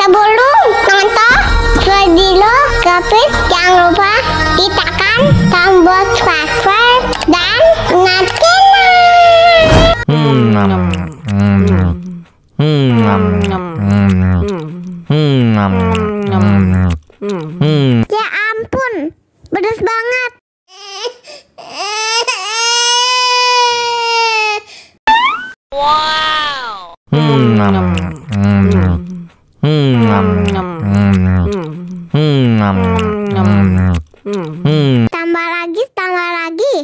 Sebelum nonton video Gapit, jangan lupa tekan tombol subscribe dan nyalakan. Ya ampun, pedas banget. Wow. Tambah lagi, tambah lagi.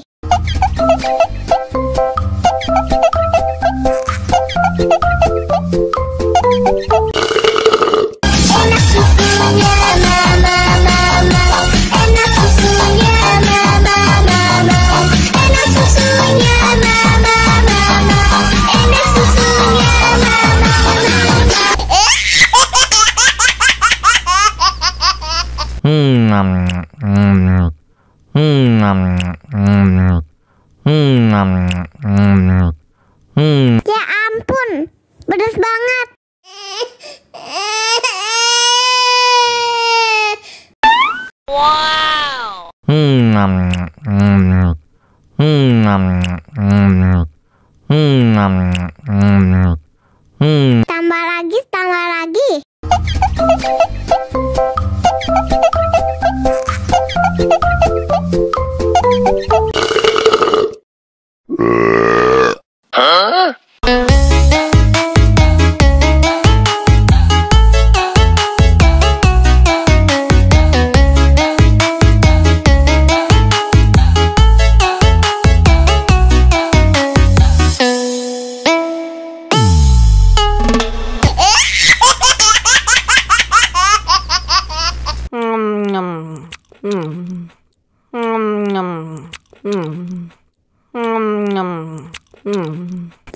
Enak susunya mama, enak susunya mama, enak susunya mama, enak susunya Ya ampun, pedas banget. Wow. Tambah lagi, tambah lagi.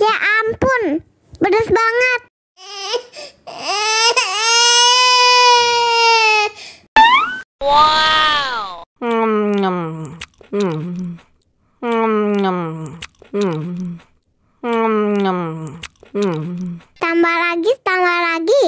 Ya ampun, pedas banget. Wow. Tambah lagi, tambah lagi.